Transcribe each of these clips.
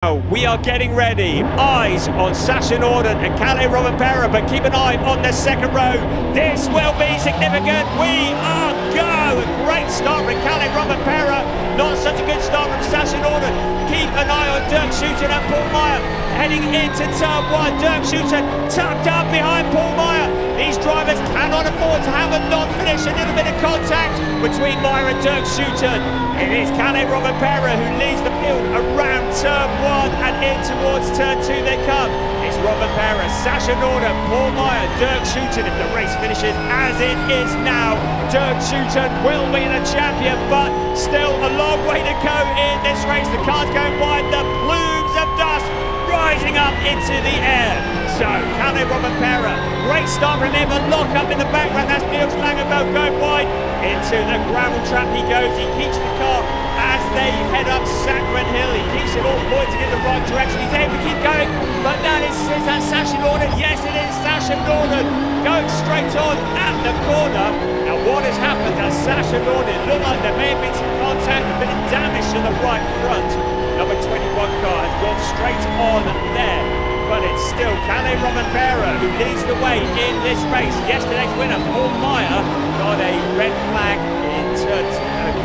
We are getting ready. Eyes on Sasha Norden and Kalle Rovanperä, but keep an eye on the second row. This will be significant. We are go. A great start from Kalle Rovanperä. Not such a good start from Sasha Norden. Keep an eye on Dirk Schuiten and Paul Meyer heading into turn one. Dirk Schuiten tucked up behind Paul Meyer. These drivers cannot afford to have a non-finish. A little bit of contact between Meyer and Dirk Schuiten. It is Kalle Rovanperä who leads the field around turn one and in towards turn two they come. It's Rovanperä, Sasha Norden, Paul Meyer, Dirk Schuiten. If the race finishes as it is now, Dirk Schuiten will be the champion, but still a long way to go in this race. The car's going wide, the plumes of dust rising up into the air. So, Kalle Rovanperä, great start from him, a lock up in the background. That's Niels Langenveld going wide. Into the gravel trap he goes. He keeps the car as they head up Saccharin Hill. He keeps it all pointing in the right direction. He's able to keep going, but is that Sasha Norden? Yes, it is Sasha Norden going straight on at the corner. Now, what has happened to Sasha Norden? It looked like there may have been some contact, a bit of damage to the right front. Number 21 car has gone straight on there. But it's still Kalle Rovanperä who leads the way in this race. Yesterday's winner, Paul Meyer, got a red flag in turn,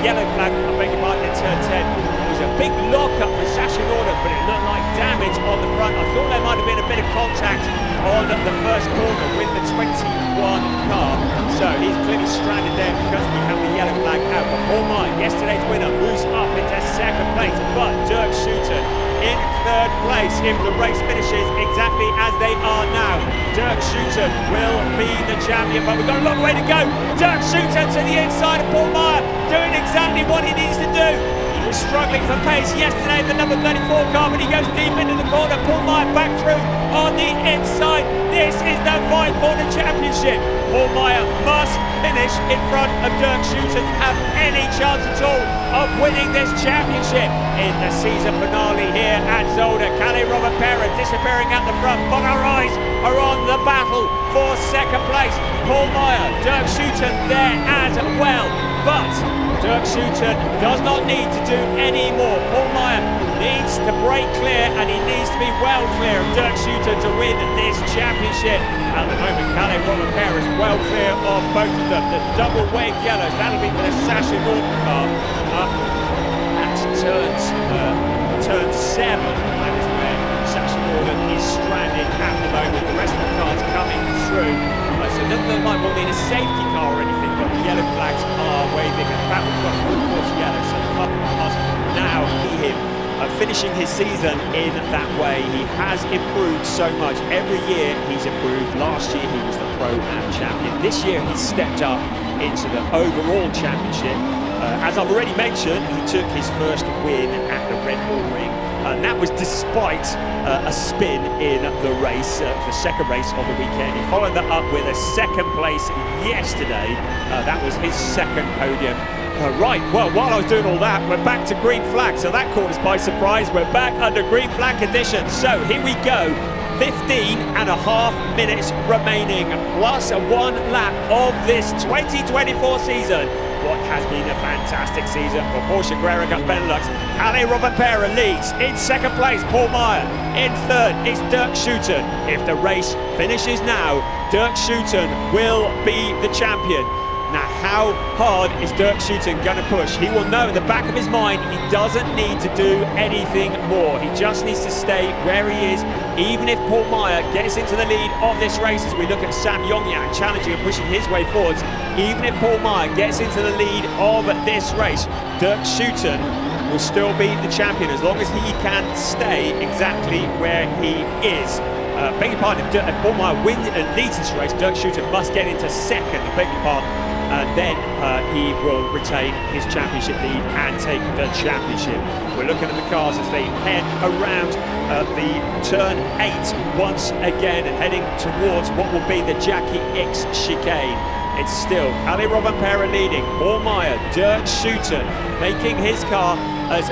yellow flag, I beg your pardon, in turn 10. It was a big lock-up for Sasha Norden, but it looked like damage on the front. I thought there might have been a bit of contact on the first corner with the 21 car. So he's clearly stranded there because we have the yellow flag out. But Paul Meyer, yesterday's winner, moves up into second place. But Dirk Schuiten in third place if the race finishes exactly as they are now. Dirk Schuiten will be the champion, but we've got a long way to go. Dirk Schuiten to the inside of Paul Meyer, doing exactly what he needs to do. He was struggling for pace yesterday in the number 34 car, but he goes deep into the corner. Paul Meyer back through on the inside. This is the fight for the championship. Paul Meyer must finish in front of Dirk Schuiten to have any chance at all of winning this championship in the season finale here at Zolder. Kalle Rovanperä disappearing at the front, but our eyes are on the battle for second place. Paul Meyer, Dirk Schuiten there as well, but Dirk Schuiten does not need to do any more. Paul Meyer needs to break clear, and he needs to be well clear of Dirk Schuiten to win this championship. At the moment, Kalle Rovanperä is well clear of both of them. The double wave yellows, that'll be for the Sasha Norden car up at turn 7. That is where Sasha Norden is stranded at the moment. The rest of the cars coming through. So it doesn't look like we'll need a safety car or anything, but the yellow flags are waving. In fact, we've got full course yellow, so the cars now see him finishing his season in that way. He has improved so much. Every year he's improved. Last year he was the Pro-Am champion. This year he's stepped up into the overall championship. As I've already mentioned, he took his first win at the Red Bull Ring. And that was despite a spin in the race, the second race of the weekend. He followed that up with a second place yesterday. That was his second podium. Right, well, while I was doing all that, we're back to green flag. So that caught us by surprise. We're back under green flag conditions. So here we go. 15.5 minutes remaining, plus one lap of this 2024 season. What has been a fantastic season for Porsche Carrera and Benelux. Kalle Rovanperä leads in second place. Paul Meyer in third. It's Dirk Schuiten. If the race finishes now, Dirk Schuiten will be the champion. Now, how hard is Dirk Schuiten going to push? He will know in the back of his mind he doesn't need to do anything more. He just needs to stay where he is. Even if Paul Meyer gets into the lead of this race, as we look at Sam Yongyang challenging and pushing his way forwards, even if Paul Meyer gets into the lead of this race, Dirk Schuiten will still be the champion as long as he can stay exactly where he is. Beg your pardon, if Paul Meyer wins and leads this race, Dirk Schuiten must get into second, beg your pardon, and then he will retain his championship lead and take the championship. We're looking at the cars as they head around the turn 8 once again and heading towards what will be the Jackie X chicane. It's still Kalle Rovanperä leading, Paul Meyer, Dirk Schuiten making his car as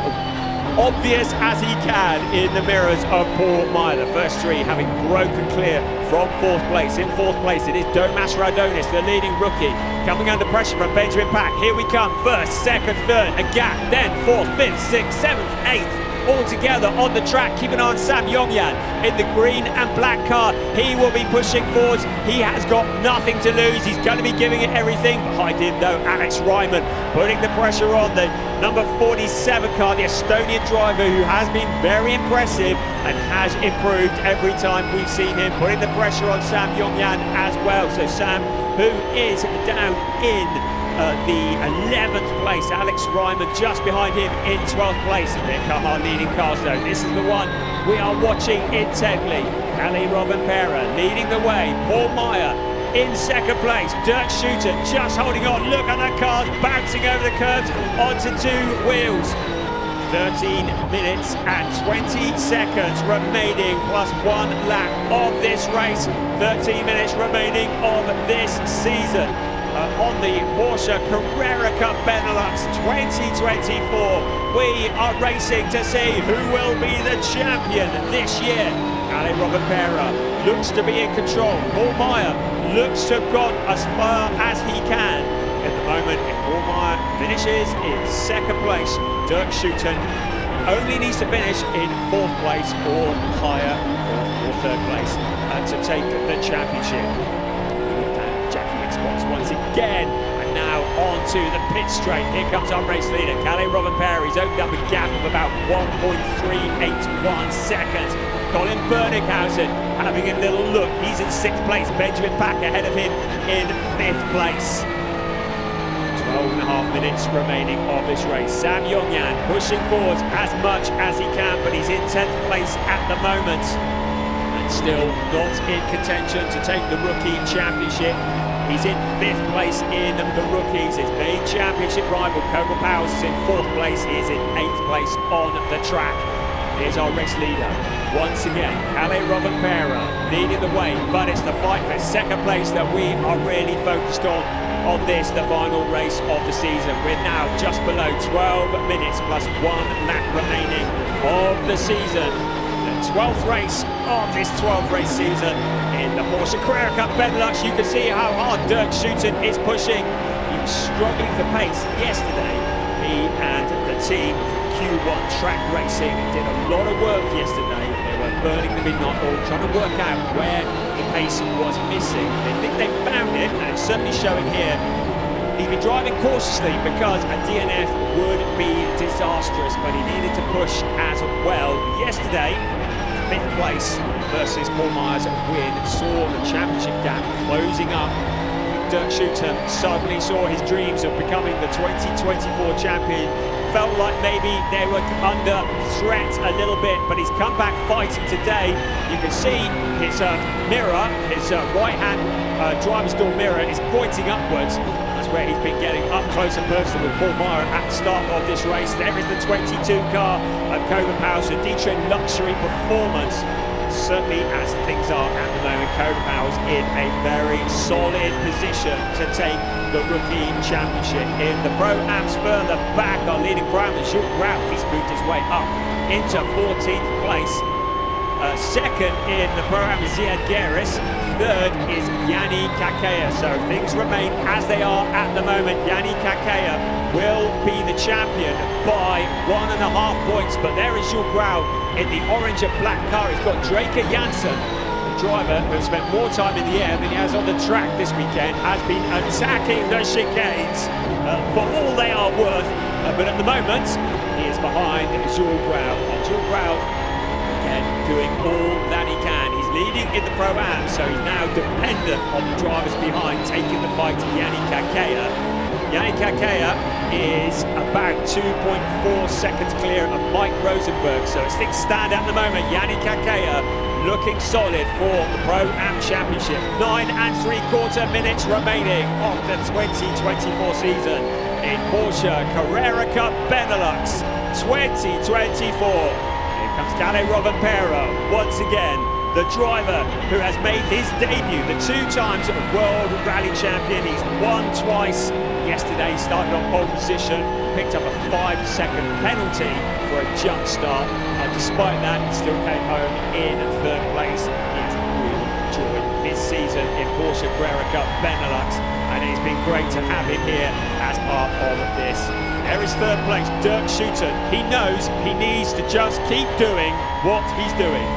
obvious as he can in the mirrors of Paul Meyer. The first three having broken clear from fourth place. In fourth place it is Domas Radonis, the leading rookie, coming under pressure from Benjamin Pack. Here we come, first, second, third, a gap, then fourth, fifth, sixth, seventh, eighth. all together on the track. Keep an eye on Sam Yongyan in the green and black car. He will be pushing forwards. He has got nothing to lose. He's going to be giving it everything. Behind him, though, Alex Ryman putting the pressure on the number 47 car, the Estonian driver, who has been very impressive and has improved every time we've seen him, putting the pressure on Sam Yongyan as well. So Sam, who is down in the 11th place, Alex Ryman just behind him in 12th place. And here come our leading cars, though. This is the one we are watching intently. Kalle Rovanperä leading the way. Paul Meyer in second place. Dirk Schutter just holding on. Look at that car bouncing over the curbs onto two wheels. 13 minutes and 20 seconds remaining, plus one lap of this race. 13 minutes remaining of this season on the Porsche Carrera Cup Benelux 2024. We are racing to see who will be the champion this year. Kalle Rovanperä looks to be in control. Paul Meyer looks to have gone as far as he can. At the moment, if Paul Meyer finishes in second place, Dirk Schutter only needs to finish in fourth place or higher, or third place, to take the championship. Jackie Xbox once again, and now on to the pit straight. Here comes our race leader, Kalle Rovanperä. He's opened up a gap of about 1.381 seconds. Colin Berninghausen having a little look. He's in sixth place. Benjamin Pack ahead of him in fifth place. 12.5 minutes remaining of this race. Sam Yongyan pushing forwards as much as he can, but he's in 10th place at the moment. And still not in contention to take the rookie championship. He's in 5th place in the rookies. His main championship rival, Koga Powers, is in 4th place. He is in 8th place on the track. Here's our race leader. Once again, Kalle Rovanperä leading the way, but it's the fight for second place that we are really focused on this, the final race of the season. We're now just below 12 minutes plus one lap remaining of the season. The 12th race of this 12th race season in the Porsche Carrera Cup Benelux. You can see how hard Dirk Schutter is pushing. He was struggling for pace yesterday. He and the team Q1 Track Racing did a lot of work yesterday. They were burning the midnight oil, trying to work out where the pace was missing. They think they found it, and it's certainly showing here. He's been driving cautiously because a DNF would be disastrous, but he needed to push as well. Yesterday, 5th place versus Paul Meyer's win saw the championship gap closing up. Dirk Schutter suddenly saw his dreams of becoming the 2024 champion. Felt like maybe they were under threat a little bit, but he's come back fighting today. You can see his mirror, his right-hand driver's door mirror is pointing upwards. That's where he's been getting up close and personal with Paul Meyer at the start of this race. There is the 22 car of Koga Powers, a D-Train Luxury Performance. Certainly, as things are at the moment, Koga Powers in a very solid position to take the rookie championship. In the Pro-Ams further back, our leading Pro-Am is Jules Grout. He's moved his way up into 14th place. Second in the Pro-Am is Ziad Geris. Third is Jani Kakea. So things remain as they are at the moment. Jani Kakea will be the champion by 1.5 points. But there is Jules Grout in the orange and black car. He's got Draker Janssen, the driver who has spent more time in the air than he has on the track this weekend, has been attacking the chicanes for all they are worth. But at the moment, he is behind Jules Grout. And Jules Grout, again, doing all that he can. He's leading in the Pro-Am, so he's now dependent on the drivers behind taking the fight to Jani Kakea. Jani Kakea is about 2.4 seconds clear of Mike Rosenberg, so as things stand at the moment, Jani Kakea looking solid for the Pro-Am Championship. 9.75 minutes remaining of the 2024 season in Porsche Carrera Cup Benelux 2024. Here comes Kalle Rovanperä once again, the driver who has made his debut, the 2 times World Rally Champion. He's won twice. Yesterday he started on pole position, picked up a 5-second penalty for a jump start. Despite that, he still came home in 3rd place. He's really enjoyed his season in Porsche Carrera Cup Benelux. and it's been great to have him here as part of this. There is third place, Dirk Schutten. He knows he needs to just keep doing what he's doing.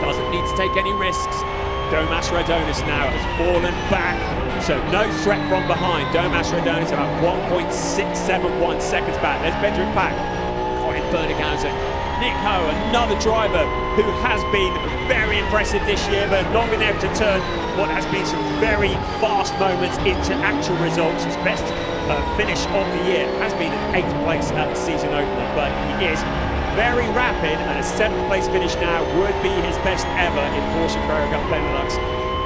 Doesn't need to take any risks. Domas Radonis now has fallen back, so no threat from behind. Domas Radonis about 1.671 seconds back. There's Benjamin Pack, Colin Bernighausen, Nick Ho, another driver who has been very impressive this year, but not been able to turn what has been some very fast moments into actual results. His best finish of the year has been in 8th place at the season opener, but he is very rapid, and a 7th place finish now would be his best ever in Porsche Carrera Benelux.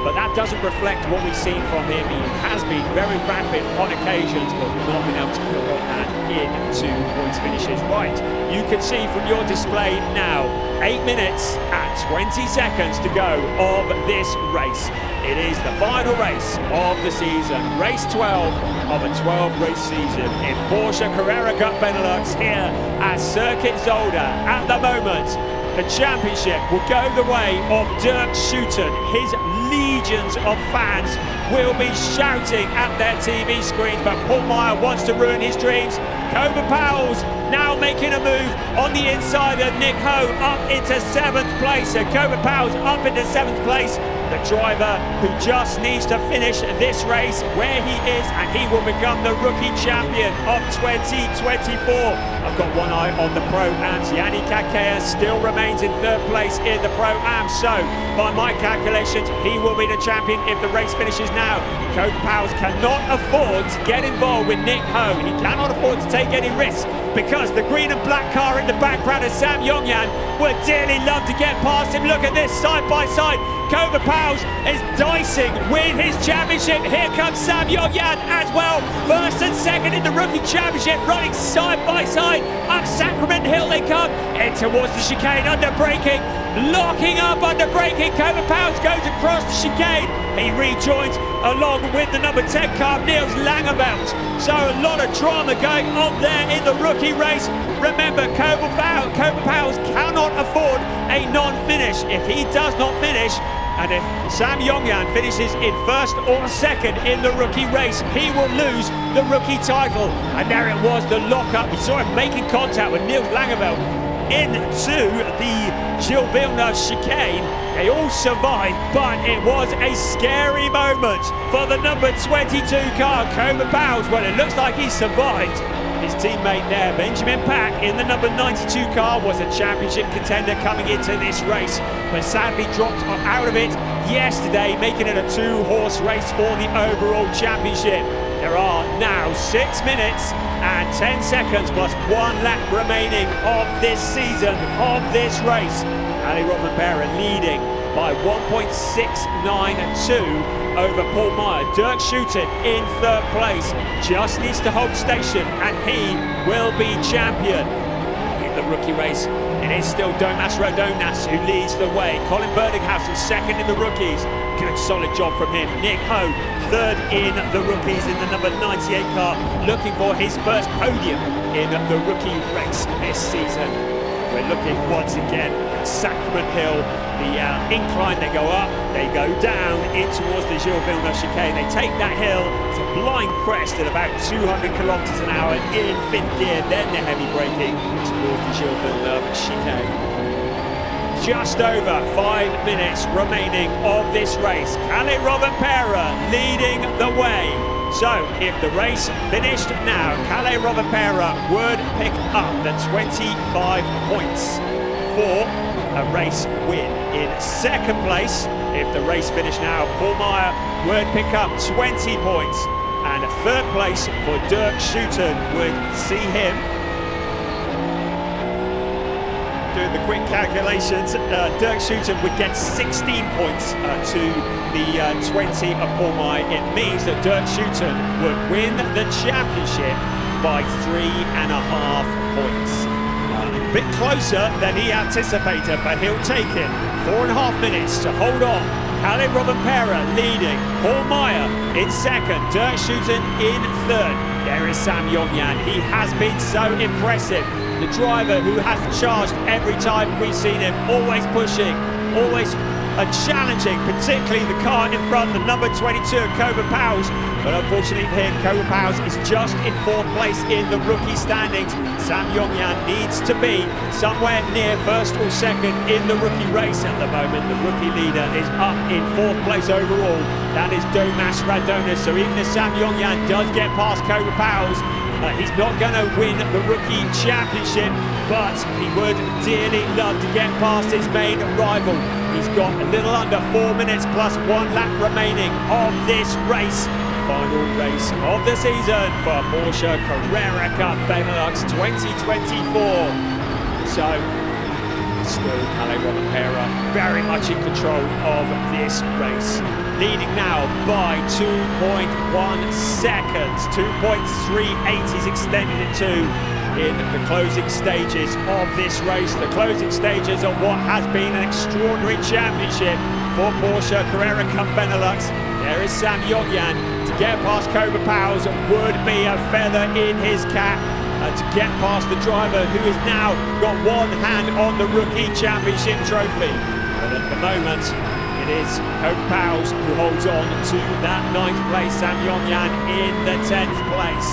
But that doesn't reflect what we've seen from him. He has been very rapid on occasions, but not been able to convert that into points finishes. Right, you can see from your display now, 8 minutes and 20 seconds to go of this race. It is the final race of the season, race 12 of a 12-race season in Porsche Carrera Cup Benelux here at Circuit Zolder. At the moment, the championship will go the way of Dirk Schutten. His legions of fans will be shouting at their TV screens, but Paul Meyer wants to ruin his dreams. Kobe Powell's now making a move on the inside of Nick Ho up into 7th place. So Kobe Powell's up into 7th place. The driver who just needs to finish this race where he is, and he will become the rookie champion of 2024. I've got one eye on the Pro-Ams. Yanni Kakea still remains in 3rd place in the Pro-Am, so by my calculations, he will be the champion if the race finishes now. Kobe Powell cannot afford to get involved with Nick Ho. He cannot afford to take any risks, because the green and black car in the background of Sam Yongyan would dearly love to get past him. Look at this, side by side. Kobe Powell is dicing with his championship. Here comes Sam Yongyan as well. 1st and 2nd in the rookie championship, running side by side. Up Sacrament Hill they come, in towards the chicane, under braking, locking up under braking. Kobe Powell goes across the chicane. He rejoins along with the number 10 car, Niels Langeveld. So a lot of drama going on there in the rookie race. Remember, Kobe Powell cannot afford a non-finish. If he does not finish, and if Sam Yongyan finishes in 1st or 2nd in the rookie race, he will lose the rookie title. And there it was, the lock-up. We saw him making contact with Niels Langeveld into the Gilles Villeneuve chicane. They all survived, but it was a scary moment for the number 22 car, Kobe Powell. Well, it looks like he survived. His teammate there, Benjamin Pack, in the number 92 car, was a championship contender coming into this race, but sadly dropped out of it yesterday, making it a 2-horse race for the overall championship. There are now 6 minutes and 10 seconds plus 1 lap remaining of this season, of this race. Ali Rovanpera leading by 1.692 over Paul Meyer. Dirk Schutten in 3rd place, just needs to hold station and he will be champion. In the rookie race, it is still Domas Radonis who leads the way. Colin Bernighausen 2nd in the rookies. Good solid job from him. Nick Ho 3rd in the rookies in the number 98 car, looking for his first podium in the rookie race this season. We're looking once again at Sacrament Hill, the incline. They go up, they go down in towards the Gilles Villeneuve chicane. They take that hill, it's a blind crest at about 200 kilometers an hour in 5th gear, then the heavy braking towards the Gilles Villeneuve chicane. Just over 5 minutes remaining of this race. Kalle Rovanpera leading the way. So, if the race finished now, Kalle Rovanpera would pick up the 25 points for a race win. In 2nd place, if the race finished now, Paul Meyer would pick up 20 points. And 3rd place for Dirk Schutten would see him, doing the quick calculations, Dirk Schutten would get 16 points to the 20 of Paul Meyer. It means that Dirk Schutten would win the championship by 3.5 points. A bit closer than he anticipated, but he'll take it. 4.5 minutes to hold on. Kalle Rovanpera leading, Paul Meyer in 2nd, Dirk Schutten in 3rd. There is Sam Yongyan. He has been so impressive. The driver who hasn't charged every time we've seen him, always pushing, always are challenging, particularly the car in front, the number 22, Cobra Powers. But unfortunately for him, Cobra Powers is just in 4th place in the rookie standings. Sam Yongyan needs to be somewhere near 1st or 2nd in the rookie race at the moment. The rookie leader is up in 4th place overall. That is Domas Radonis. So even if Sam Yongyan does get past Cobra Powers, he's not going to win the rookie championship, but he would dearly love to get past his main rival. He's got a little under 4 minutes plus 1 lap remaining of this race. Final race of the season for Porsche Carrera Cup Benelux 2024. So, still Kalle Rovanperä very much in control of this race. Leading now by 2.1 seconds. 2.38 he's extended it to in the closing stages of this race. The closing stages of what has been an extraordinary championship for Porsche Carrera Cup Benelux. There is Sam Yongyan. To get past Cobra Powers would be a feather in his cap. To get past the driver who has now got one hand on the rookie championship trophy. But at the moment, it is Cobra Powers who holds on to that 9th place. Sam Yongyan in the 10th place.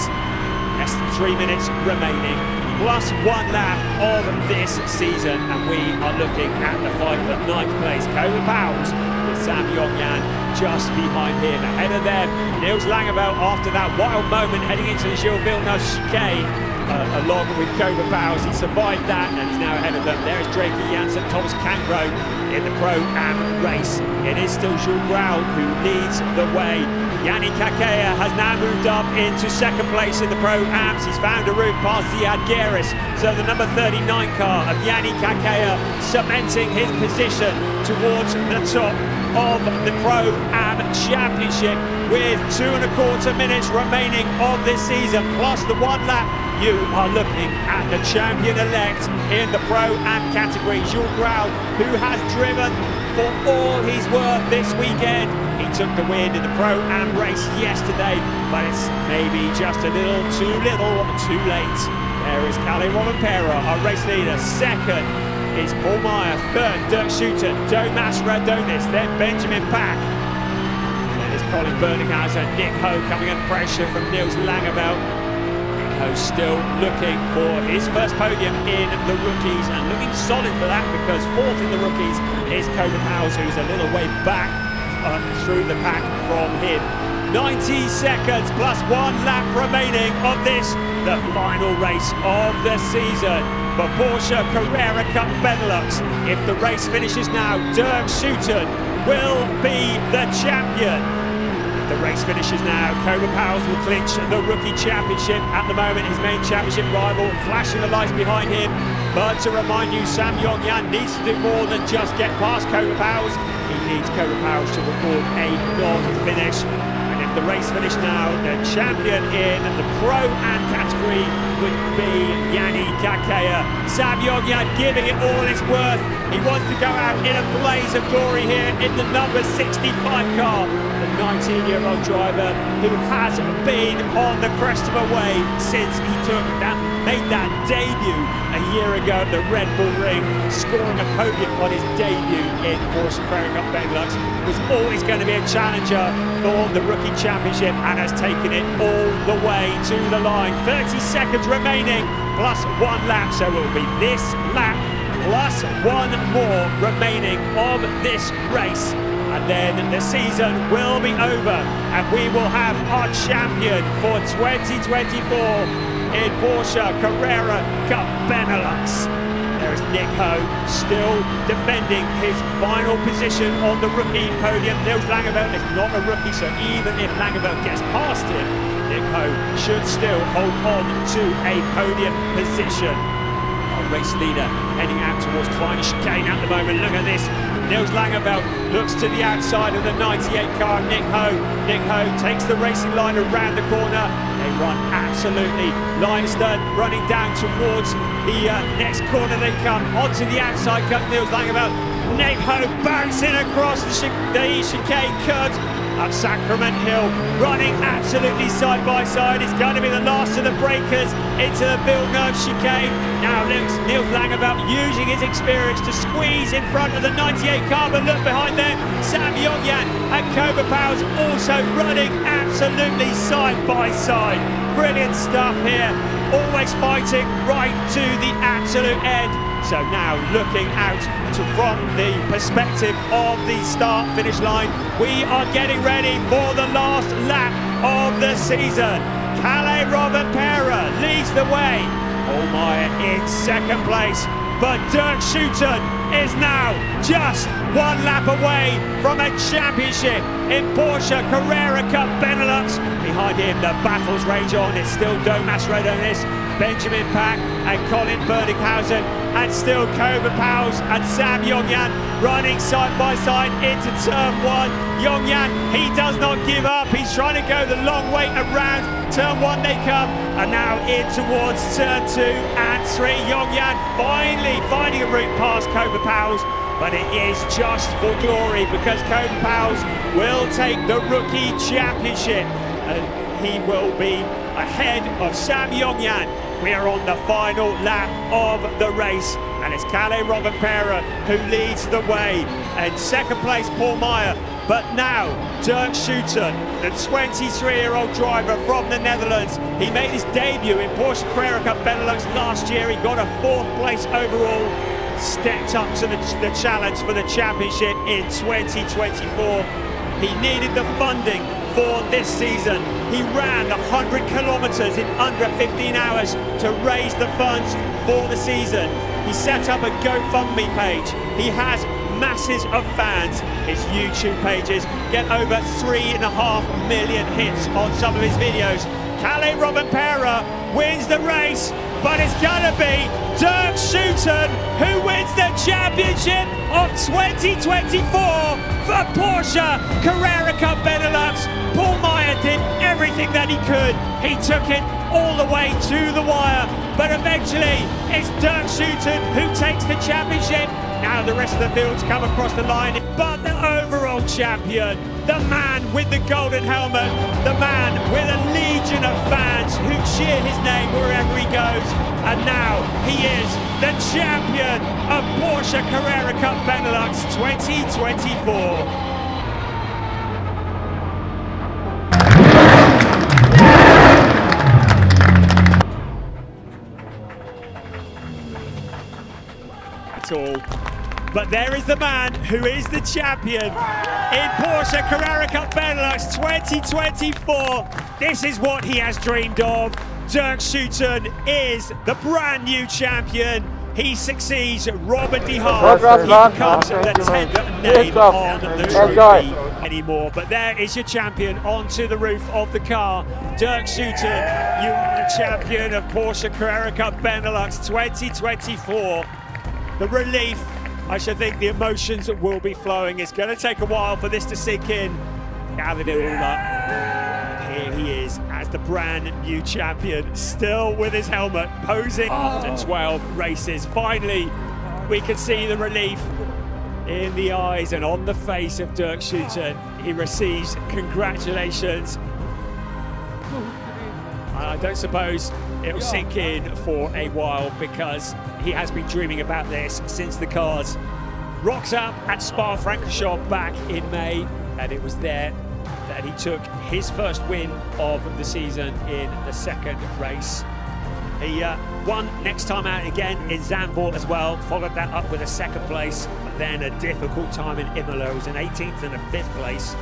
Less than 3 minutes remaining, plus 1 lap of this season, and we are looking at the fight for 9th place. Cobra Powers with Sam Yongyan just behind him. Ahead of them, Niels Langeveld after that wild moment heading into the Gilles Villeneuve chicane. Along with Cobra Powers, he survived that and he's now ahead of them. There is Drake Jansen, Thomas Cangro in the Pro-Am race. It is still Jules Grau who leads the way. Yannick Kakea has now moved up into 2nd place in the Pro-Ams. He's found a route past Ziad Gueris. So the number 39 car of Yannick Kakea cementing his position towards the top of the Pro-Am Championship with 2.25 minutes remaining of this season, plus the 1 lap. You are looking at the champion-elect in the Pro-Am category, Jules Grau, who has driven for all he's worth this weekend. He took the win in the Pro-Am race yesterday, but it's maybe just a little too late. There is Kalle Rovanperä, our race leader. 2nd is Paul Meyer. 3rd, Dirk Schutter, Domas Radonis, then Benjamin Pack. Then is Colin Berlinghauser, Nick Ho coming under pressure from Niels Langeveld. Still looking for his first podium in the rookies and looking solid for that, because 4th in the rookies is Cobra Powers, who's a little way back through the pack from him. 90 seconds plus 1 lap remaining of this, the final race of the season for Porsche Carrera Cup Benelux. If the race finishes now, Dirk Schutter will be the champion. The race finishes now. Cobra Powers will clinch the rookie championship. At the moment, his main championship rival flashing the lights behind him. But to remind you, Sam Yongyan needs to do more than just get past Cobra Powers. He needs Cobra Powers to record a non-finish. And if the race finished now, the champion in the Pro-Am category would be Yannick Kakea. Sam Yongyan giving it all it's worth. He wants to go out in a blaze of glory here in the number 65 car. The 19-year-old driver who has been on the crest of a wave since he made that debut a year ago at the Red Bull Ring, scoring a podium on his debut in Porsche Carrera Cup Benelux. Was always going to be a challenger for the rookie championship and has taken it all the way to the line. 30 seconds remaining plus 1 lap, so it will be this lap plus 1 more remaining of this race. And then the season will be over and we will have our champion for 2024 in Porsche Carrera Cup Benelux. There is Nick Ho still defending his final position on the rookie podium. Niels Langeveld is not a rookie, so even if Langeveld gets past him, Nick Ho should still hold on to a podium position. Our race leader heading out towards Kleine chicane at the moment. Look at this. Niels Langeveld looks to the outside of the 98 car, Nick Ho. Nick Ho takes the racing line around the corner. They run absolutely line astern, running down towards the next corner. They come onto the outside, comes Niels Langeveld. Neho bouncing across the chicane curves up Sacrament Hill, running absolutely side by side. It's going to be the last of the breakers into the Villeneuve chicane. Now Niels Langeveldt using his experience to squeeze in front of the 98 car, but look behind them, Sam Yongyan and Koba Powell's also running absolutely side by side. Brilliant stuff here, always fighting right to the absolute end. So now looking out from the perspective of the start-finish line, we are getting ready for the last lap of the season. Kalle Rovanperä leads the way. Allmeyer in second place, but Dirk Schuiten is now just one lap away from a championship in Porsche Carrera Cup Benelux. Behind him, the battles rage on. It's still Domas Redonis, Benjamin Pack and Colin Berdinghausen, and still Koba Powell's and Sam Yongyan running side by side into turn one. Yongyan, he does not give up. He's trying to go the long way around. Turn one they come, and now in towards turn two and three. Yongyan finally finding a route past Koba Powell's, but it is just for glory because Koba Powell's will take the rookie championship, and he will be ahead of Sam Yongyan. We are on the final lap of the race, and it's Kalle Rovanperä who leads the way. And second place, Paul Meyer. But now, Dirk Schuiten, the 23-year-old driver from the Netherlands. He made his debut in Porsche Carrera Cup Benelux last year. He got a 4th place overall. Stepped up to the challenge for the championship in 2024. He needed the funding for this season. He ran 100 kilometers in under 15 hours to raise the funds for the season. He set up a GoFundMe page. He has masses of fans. His YouTube pages get over 3.5 million hits on some of his videos. Kalle Rovanperä wins the race, but it's gonna be Dirk Schuiten who wins the championship of 2024 for Porsche Carrera Cup Benelux. Paul Meyer did everything that he could. He took it all the way to the wire, but eventually it's Dirk Schuiten who takes the championship. Now the rest of the fields come across the line, but the overall champion, the man with the golden helmet, the man with a legion of fans who cheer his name wherever he goes, and now he is the champion of Porsche Carrera Cup Benelux 2024. All. But there is the man who is the champion in Porsche Carrera Cup Benelux 2024. This is what he has dreamed of. Dirk Schuiten is the brand new champion. He succeeds Robert de Haas. He becomes the 10th name on the trophy anymore. But there is your champion onto the roof of the car. Dirk Schuiten, you are the champion of Porsche Carrera Cup Benelux 2024. The relief, I should think the emotions will be flowing. It's going to take a while for this to sink in. Gathered it all up. And here he is as the brand new champion, still with his helmet, posing after 12 races. Finally, we can see the relief in the eyes and on the face of Dirk Schuiten. He receives congratulations. I don't suppose it'll sink in for a while because he has been dreaming about this since the cars rocked up at Spa-Francorchamps back in May, and it was there that he took his first win of the season in the second race. He won next time out again in Zandvoort as well, followed that up with a second place, but then a difficult time in Imola. It was an 18th and a 5th place.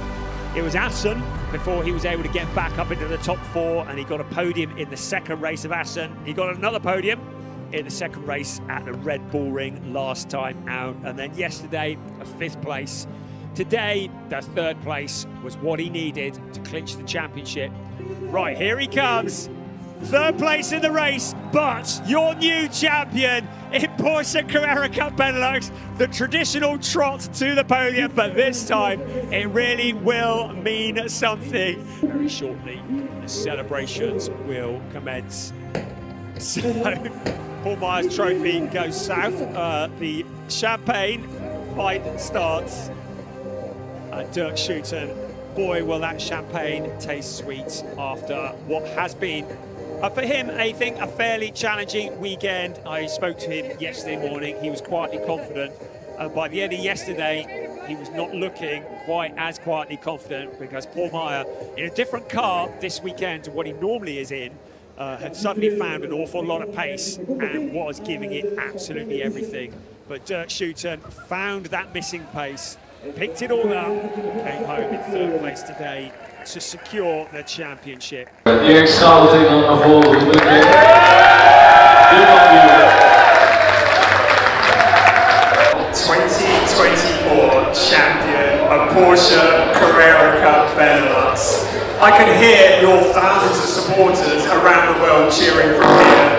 It was Assen before he was able to get back up into the top 4, and he got a podium in the second race of Assen. He got another podium in the second race at the Red Bull Ring last time out, and then yesterday a 5th place. Today, the 3rd place was what he needed to clinch the championship. Right, here he comes. 3rd place in the race, but your new champion in Porsche Carrera Cup Benelux, the traditional trot to the podium, but this time it really will mean something. Very shortly, the celebrations will commence. So, Paul Meyer's trophy goes south. The champagne fight starts. Dirk Schuiten, boy, will that champagne taste sweet after what has been, for him, I think, a fairly challenging weekend. I spoke to him yesterday morning. He was quietly confident. By the end of yesterday, he was not looking quite as quietly confident because Paul Meyer, in a different car this weekend to what he normally is in, had suddenly found an awful lot of pace and was giving it absolutely everything. But Dirk Schuiten found that missing pace, picked it all up, came home in third place today to secure the championship. Erik Scouting on the whole weekend. 2024 champion of Porsche Carrera Cup Benelux. I can hear your thousands of supporters around the world cheering from here.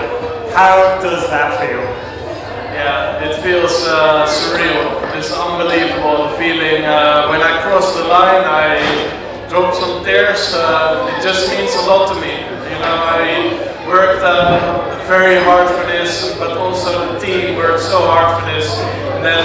How does that feel? Yeah, it feels surreal. It's unbelievable, the feeling. When I crossed the line, I dropped some tears. It just means a lot to me. You know, I worked very hard for this, but also the team worked so hard for this. And then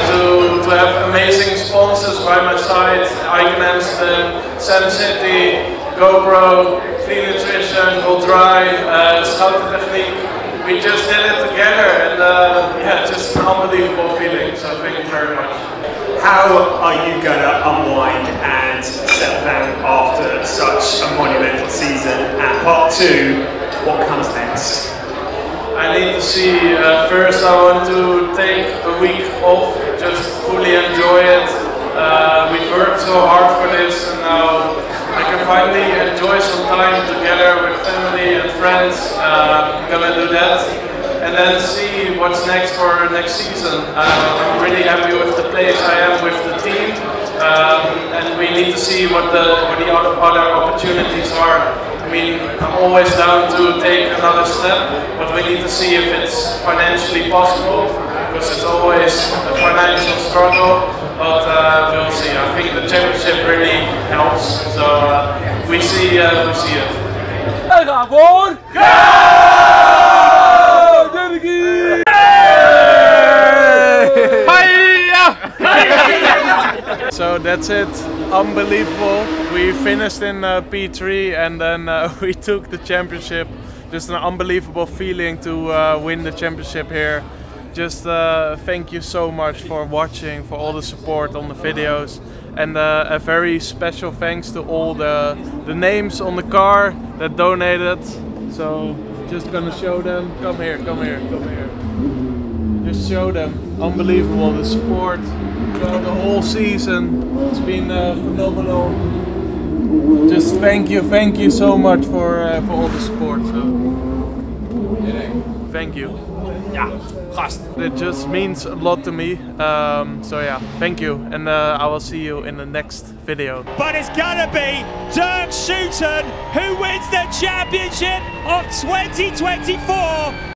to have amazing sponsors by my side, Icon Amsterdam, Sam City, GoPro, Clean Nutrition, Goldry, Schouten Techniek. We just did it together, and yeah, just an unbelievable feeling, so thank you very much. How are you going to unwind and settle down after such a monumental season? And part two, what comes next? I need to see, first I want to take a week off, just fully enjoy it. We've worked so hard for this, and now I can finally enjoy some time together with family and friends. I'm gonna do that, and then see what's next for next season. I'm really happy with the place I am with the team, and we need to see what the other opportunities are. I mean, I'm always down to take another step, but we need to see if it's financially possible, because it's always a financial struggle. But we'll see. I think the championship really helps. So we see it. Onboard! Go! So that's it. Unbelievable. We finished in P3 and then we took the championship. Just an unbelievable feeling to win the championship here. Just thank you so much for watching, for all the support on the videos, and a very special thanks to all the names on the car that donated. So just gonna show them. Come here, come here, come here. Just show them. Unbelievable, the support throughout the whole season. It's been phenomenal. Just thank you so much for all the support. So thank you. Ja, gast. It just means a lot to me. So yeah, thank you, and I will see you in the next video. But it's gonna be Dirk Schuiten who wins the championship of 2024.